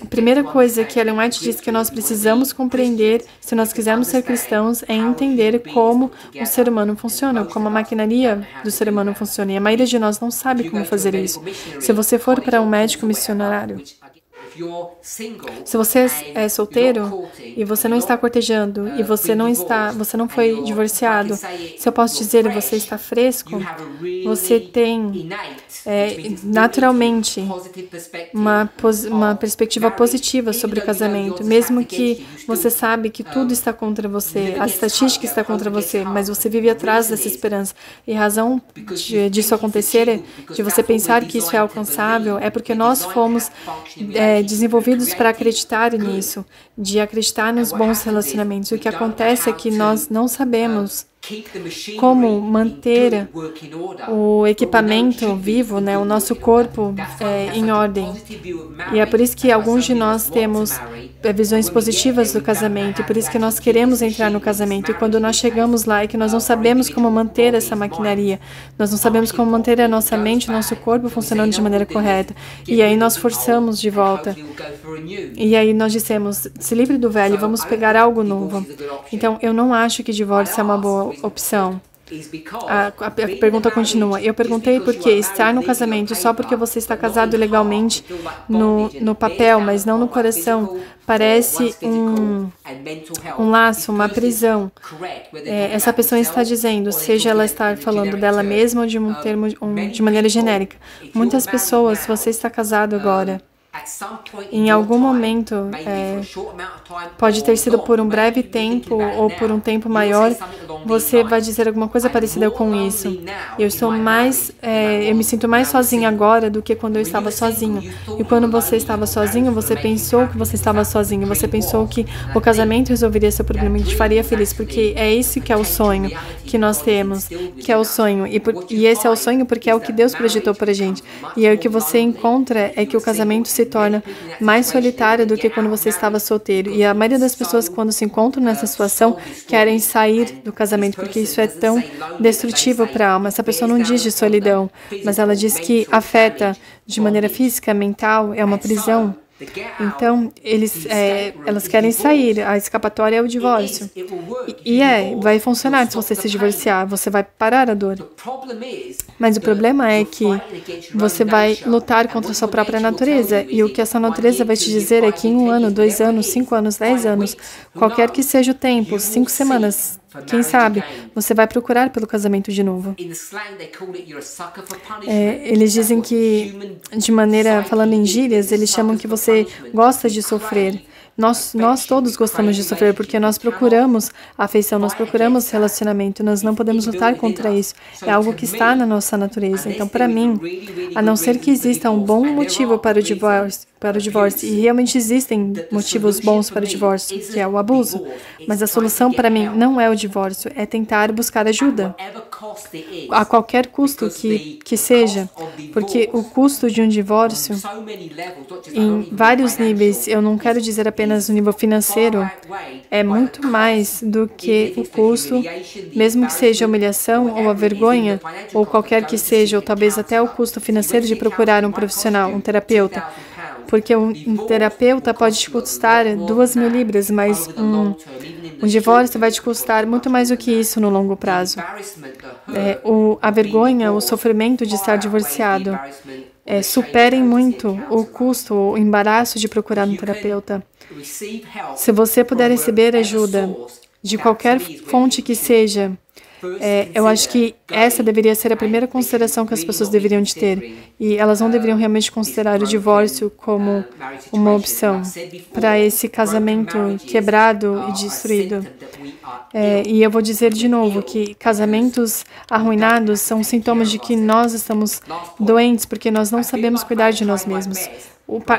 primeira coisa que Ellen White diz que nós precisamos compreender, se nós quisermos ser cristãos, é entender como o ser humano funciona, como a maquinaria do ser humano funciona. E a maioria de nós não sabe como fazer isso. Se você for para um médico missionário, se você é solteiro e você não está cortejando e você não foi divorciado, se eu posso dizer você está fresco, você tem naturalmente uma perspectiva positiva sobre o casamento, mesmo que você sabe que tudo está contra você, a estatística está contra você, mas você vive atrás dessa esperança. E a razão disso acontecer, de você pensar que isso é alcançável, é porque nós fomos desenvolvidos para acreditar nisso, de acreditar nos bons relacionamentos. O que acontece é que nós não sabemos como manter o equipamento vivo, né, o nosso corpo em ordem. E é por isso que alguns de nós temos visões positivas do casamento, e por isso que nós queremos entrar no casamento. E quando nós chegamos lá, é que nós não sabemos como manter essa maquinaria, nós não sabemos como manter a nossa mente, o nosso corpo funcionando de maneira correta. E aí nós forçamos de volta. E aí nós dissemos, se livre do velho, vamos pegar algo novo. Então, eu não acho que divórcio é uma boa opção. A pergunta continua. Eu perguntei por que estar no casamento só porque você está casado legalmente no papel, mas não no coração, parece um laço, uma prisão. Essa pessoa está dizendo, seja ela estar falando dela mesma ou de um termo de maneira genérica. Muitas pessoas, se você está casado agora, Em algum momento, pode ter sido por um breve tempo ou por um tempo maior, você vai dizer alguma coisa parecida com isso. Eu me sinto mais sozinha agora do que quando eu estava sozinho. E quando você estava sozinho, você pensou que você estava sozinho. Você pensou que o casamento resolveria seu problema e te faria feliz, porque é esse que é o sonho que nós temos, que é o sonho. E esse é o sonho porque é o que Deus projetou pra gente. E aí o que você encontra é que o casamento se torna mais solitário do que quando você estava solteiro. E a maioria das pessoas, quando se encontram nessa situação, querem sair do casamento, porque isso é tão destrutivo para a alma. Essa pessoa não diz de solidão, mas ela diz que afeta de maneira física, mental, é uma prisão. Então, elas querem sair, a escapatória é o divórcio. Vai funcionar se você se divorciar, você vai parar a dor. Mas o problema é que você vai lutar contra a sua própria natureza, e o que essa natureza vai te dizer é que em 1 ano, 2 anos, 5 anos, 10 anos, qualquer que seja o tempo, 5 semanas, quem sabe, você vai procurar pelo casamento de novo. Eles dizem que, falando em gírias, eles chamam que você gosta de sofrer. Nós todos gostamos de sofrer porque nós procuramos afeição, nós procuramos relacionamento, nós não podemos lutar contra isso. É algo que está na nossa natureza. Então, para mim, a não ser que exista um bom motivo para o divórcio, e realmente existem motivos bons para o divórcio, que é o abuso, mas a solução para mim não é o divórcio, é tentar buscar ajuda, a qualquer custo que seja, porque o custo de um divórcio, em vários níveis, eu não quero dizer apenas no nível financeiro, é muito mais do que o custo, mesmo que seja a humilhação ou a vergonha, ou qualquer que seja, ou talvez até o custo financeiro de procurar um profissional, um terapeuta. Porque um terapeuta pode te custar 2.000 libras, mas um divórcio vai te custar muito mais do que isso no longo prazo. A vergonha, o sofrimento de estar divorciado, superem muito o custo, o embaraço de procurar um terapeuta. Se você puder receber ajuda de qualquer fonte que seja, eu acho que essa deveria ser a primeira consideração que as pessoas deveriam de ter. E elas não deveriam realmente considerar o divórcio como uma opção para esse casamento quebrado e destruído. E eu vou dizer de novo que casamentos arruinados são sintomas de que nós estamos doentes porque nós não sabemos cuidar de nós mesmos.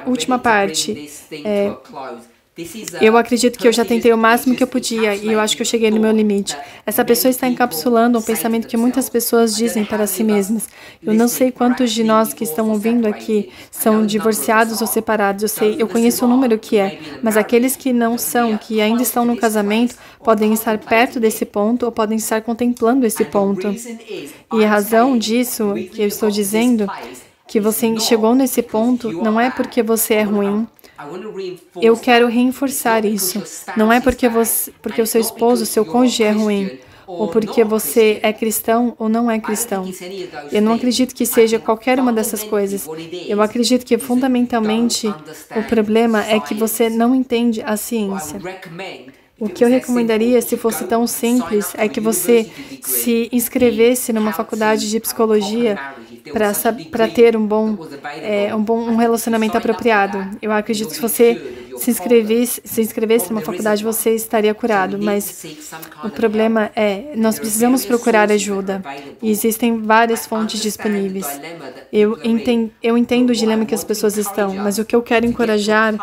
Última parte. Eu acredito que eu já tentei o máximo que eu podia e eu acho que eu cheguei no meu limite. Essa pessoa está encapsulando um pensamento que muitas pessoas dizem para si mesmas. Eu não sei quantos de nós que estão ouvindo aqui são divorciados ou separados. Eu conheço o número que é, mas aqueles que não são, que ainda estão no casamento, podem estar perto desse ponto ou podem estar contemplando esse ponto. E a razão disso que eu estou dizendo, que você chegou nesse ponto, não é porque você é ruim. Eu quero reforçar isso. Não é porque o seu esposo, seu cônjuge é ruim, ou porque você é cristão ou não é cristão. Eu não acredito que seja qualquer uma dessas coisas. Eu acredito que, fundamentalmente, o problema é que você não entende a ciência. O que eu recomendaria, se fosse tão simples, é que você se inscrevesse numa faculdade de psicologia para ter um relacionamento apropriado. Eu acredito que se você se inscrevesse numa faculdade, você estaria curado, mas o problema nós precisamos procurar ajuda. E existem várias fontes disponíveis. Eu entendo o dilema que as pessoas estão, mas o que eu quero encorajar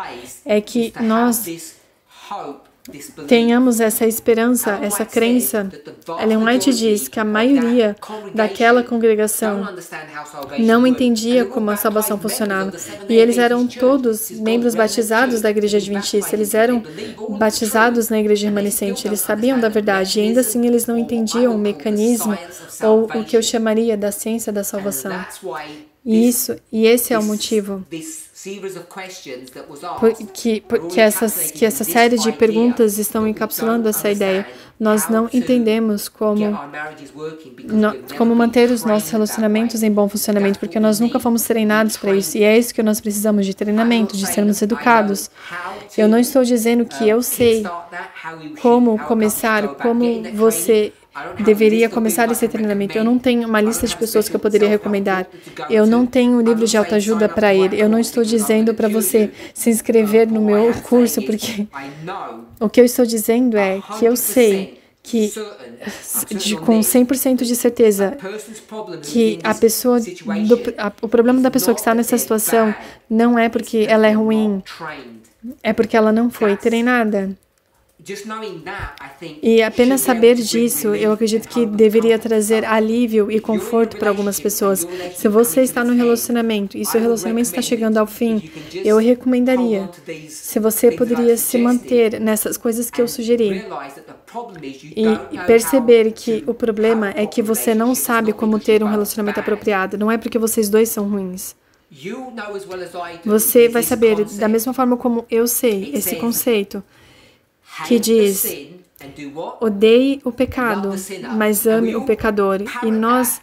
é que nós tenhamos essa esperança, essa crença. Ellen White diz que a maioria daquela congregação não entendia como a salvação funcionava. E eles eram todos membros batizados da igreja adventista. Eles eram batizados na igreja remanescente. Eles sabiam da verdade e ainda assim eles não entendiam o mecanismo ou o que eu chamaria da ciência da salvação. E esse é o motivo que essa série de perguntas estão encapsulando essa ideia. Nós não entendemos como manter os nossos relacionamentos em bom funcionamento, porque nós nunca fomos treinados para isso. E é isso que nós precisamos de treinamento, de sermos educados. Eu não estou dizendo que eu sei como começar, como você deveria começar esse treinamento. Eu não tenho uma lista de pessoas que eu poderia recomendar. Eu não tenho um livro de autoajuda para ele. Eu não estou dizendo para você se inscrever no meu curso, porque o que eu estou dizendo é que eu sei que, com 100% de certeza, que o problema da pessoa que está nessa situação não é porque ela é ruim, é porque ela não foi treinada. E apenas saber disso, eu acredito que deveria trazer alívio e conforto para algumas pessoas. Se você está no relacionamento e seu relacionamento está chegando ao fim, eu recomendaria, se você poderia se manter nessas coisas que eu sugeri e perceber que o problema é que você não sabe como ter um relacionamento apropriado. Não é porque vocês dois são ruins. Você vai saber, da mesma forma como eu sei, esse conceito que diz: odeie o pecado, mas ame o pecador. E nós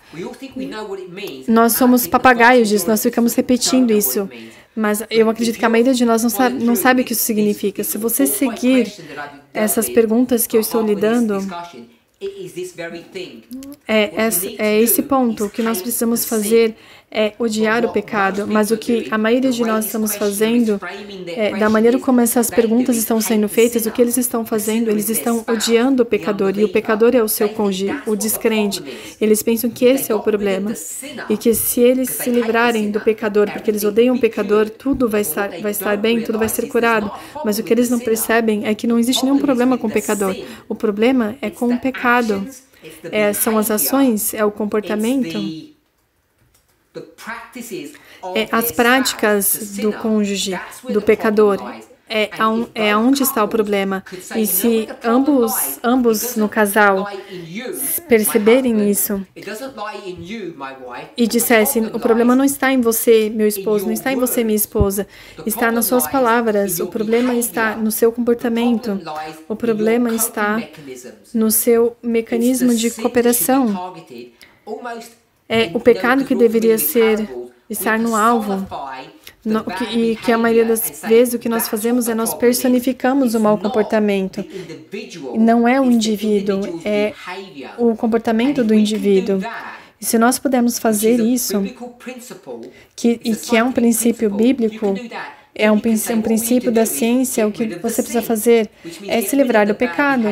somos papagaios disso, nós ficamos repetindo isso. Mas eu acredito que a maioria de nós não sabe o que isso significa. Se você seguir essas perguntas que eu estou lhe dando, é esse ponto. O que nós precisamos fazer é odiar o pecado, mas o que a maioria de nós estamos fazendo, da maneira como essas perguntas estão sendo feitas, o que eles estão fazendo, eles estão odiando o pecador, e o pecador é o seu cônjuge, o descrente. Eles pensam que esse é o problema, e que se eles se livrarem do pecador, porque eles odeiam o pecador, tudo vai estar bem, tudo vai ser curado. Mas o que eles não percebem é que não existe nenhum problema com o pecador. O problema é com o pecado. São as ações, é o comportamento. As práticas do cônjuge, do pecador, é onde está o problema. E se ambos no casal perceberem isso e dissessem: o problema não está em você, meu esposo, não está em você, minha esposa, está nas suas palavras, o problema está no seu comportamento, o problema está no seu mecanismo de cooperação. É o pecado que deveria estar no alvo. E que a maioria das vezes o que nós fazemos é nós personificamos o mau comportamento. Não é o indivíduo, é o comportamento do indivíduo. E se nós pudermos fazer isso, que é um princípio bíblico, é um princípio da ciência, o que você precisa fazer é se livrar do pecado,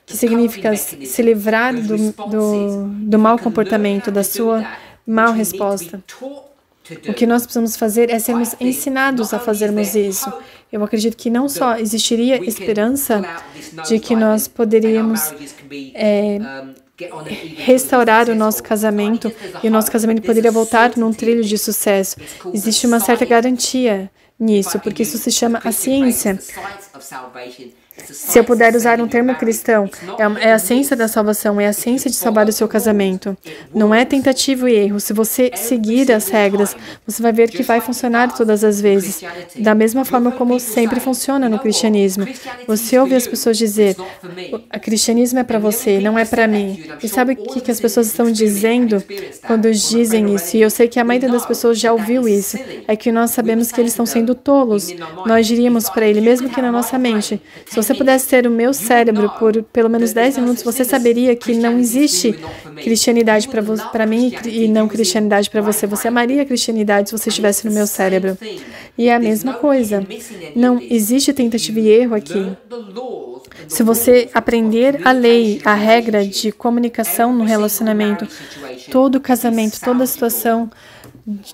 que significa se livrar do mau comportamento, da sua mal resposta. O que nós precisamos fazer é sermos ensinados a fazermos isso. Eu acredito que não só existiria esperança de que nós poderíamos restaurar o nosso casamento e o nosso casamento poderia voltar num trilho de sucesso. Existe uma certa garantia nisso, porque isso se chama a ciência. Se eu puder usar um termo cristão, é a ciência da salvação, é a ciência de salvar o seu casamento. Não é tentativa e erro. Se você seguir as regras, você vai ver que vai funcionar todas as vezes. Da mesma forma como sempre funciona no cristianismo. Você ouve as pessoas dizer: o cristianismo é para você, não é para mim. E sabe o que as pessoas estão dizendo quando dizem isso? E eu sei que a maioria das pessoas já ouviu isso. É que nós sabemos que eles estão sendo tolos. Nós diríamos para ele, mesmo que na nossa mente: se você pudesse ter o meu cérebro por pelo menos 10 minutos, você saberia que não existe cristianidade para mim e não cristianidade para você. Você amaria a cristianidade se você estivesse no meu cérebro. E é a mesma coisa. Não existe tentativa e erro aqui. Se você aprender a lei, a regra de comunicação no relacionamento, todo casamento,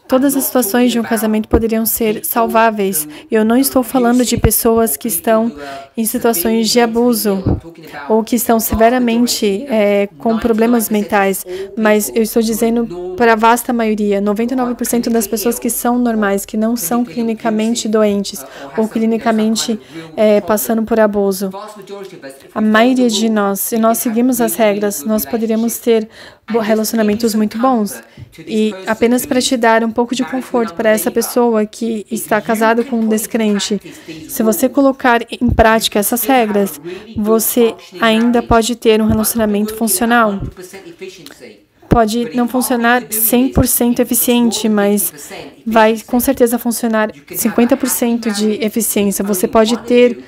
todas as situações de um casamento poderiam ser salváveis. Eu não estou falando de pessoas que estão em situações de abuso ou que estão severamente com problemas mentais, mas eu estou dizendo para a vasta maioria, 99% das pessoas que são normais, que não são clinicamente doentes ou clinicamente passando por abuso. A maioria de nós, se nós seguimos as regras, nós poderíamos ter relacionamentos muito bons. E apenas para te dar um pouco de conforto para essa pessoa que está casada com um descrente, se você colocar em prática essas regras, você ainda pode ter um relacionamento funcional. Pode não funcionar 100% eficiente, mas vai com certeza funcionar 50% de eficiência. Você pode ter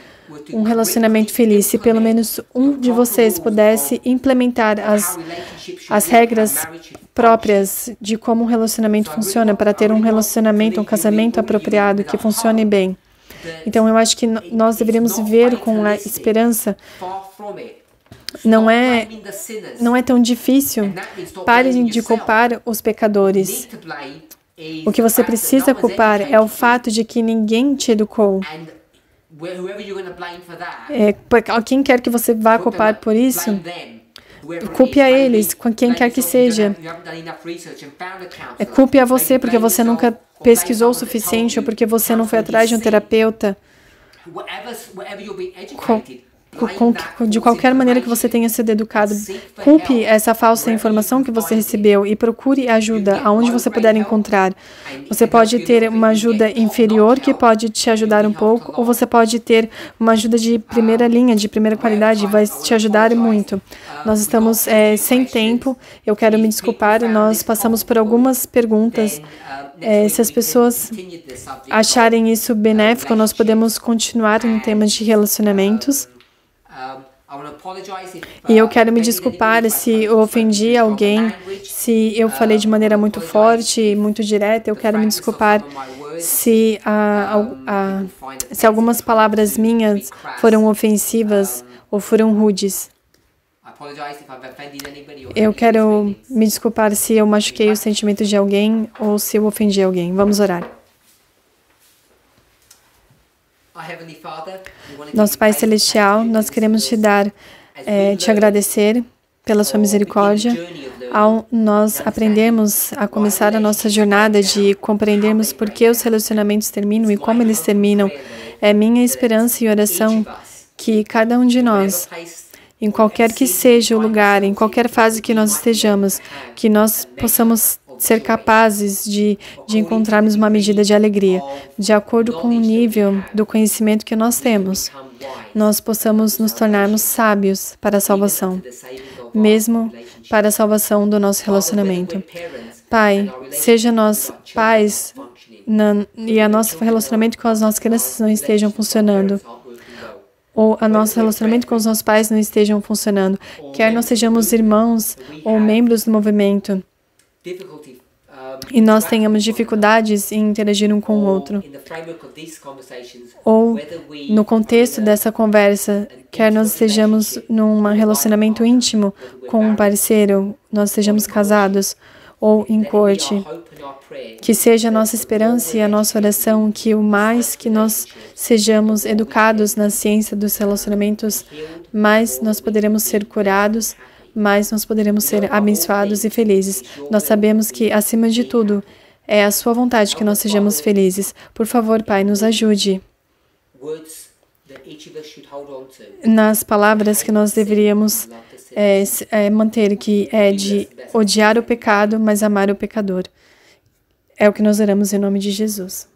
um relacionamento feliz. Se pelo menos um de vocês pudesse implementar as regras próprias de como um relacionamento funciona para ter um relacionamento, um casamento apropriado que funcione bem. Então, eu acho que nós deveríamos viver com a esperança. Não é tão difícil. Parem de culpar os pecadores. O que você precisa culpar é o fato de que ninguém te educou. Quem quer que você vá culpar por isso, culpe a eles, com quem quer que seja. Culpe a você porque você nunca pesquisou o suficiente ou porque você não foi atrás de um terapeuta. De qualquer maneira que você tenha sido educado, culpe essa falsa informação que você recebeu e procure ajuda aonde você puder encontrar. Você pode ter uma ajuda inferior que pode te ajudar um pouco, ou você pode ter uma ajuda de primeira linha, de primeira qualidade, vai te ajudar muito. Nós estamos sem tempo, eu quero me desculpar, nós passamos por algumas perguntas. Se as pessoas acharem isso benéfico, nós podemos continuar no tema de relacionamentos. E eu quero me desculpar se eu ofendi alguém, se eu falei de maneira muito forte, muito direta. Eu quero me desculpar se algumas palavras minhas foram ofensivas ou foram rudes. Eu quero me desculpar se eu machuquei o sentimento de alguém ou se eu ofendi alguém. Vamos orar. Nosso Pai Celestial, nós queremos te agradecer pela sua misericórdia. Ao nós aprendermos a começar a nossa jornada de compreendermos por que os relacionamentos terminam e como eles terminam, é minha esperança e oração que cada um de nós, em qualquer que seja o lugar, em qualquer fase que nós estejamos, que nós possamos ser capazes de encontrarmos uma medida de alegria, de acordo com o nível do conhecimento que nós temos, nós possamos nos tornarmos sábios para a salvação, mesmo para a salvação do nosso relacionamento. Pai, seja nós pais e o nosso relacionamento com as nossas crianças não estejam funcionando, ou o nosso relacionamento com os nossos pais não estejam funcionando, quer nós sejamos irmãos ou membros do movimento, e nós tenhamos dificuldades em interagir um com o outro, ou no contexto dessa conversa, quer nós estejamos num relacionamento íntimo com um parceiro, nós estejamos casados ou em corte, que seja a nossa esperança e a nossa oração que o mais que nós sejamos educados na ciência dos relacionamentos, mais nós poderemos ser curados, mais nós poderemos ser abençoados e felizes. Nós sabemos que, acima de tudo, é a sua vontade que nós sejamos felizes. Por favor, Pai, nos ajude nas palavras que nós deveríamos manter, que é de odiar o pecado, mas amar o pecador. É o que nós oramos em nome de Jesus.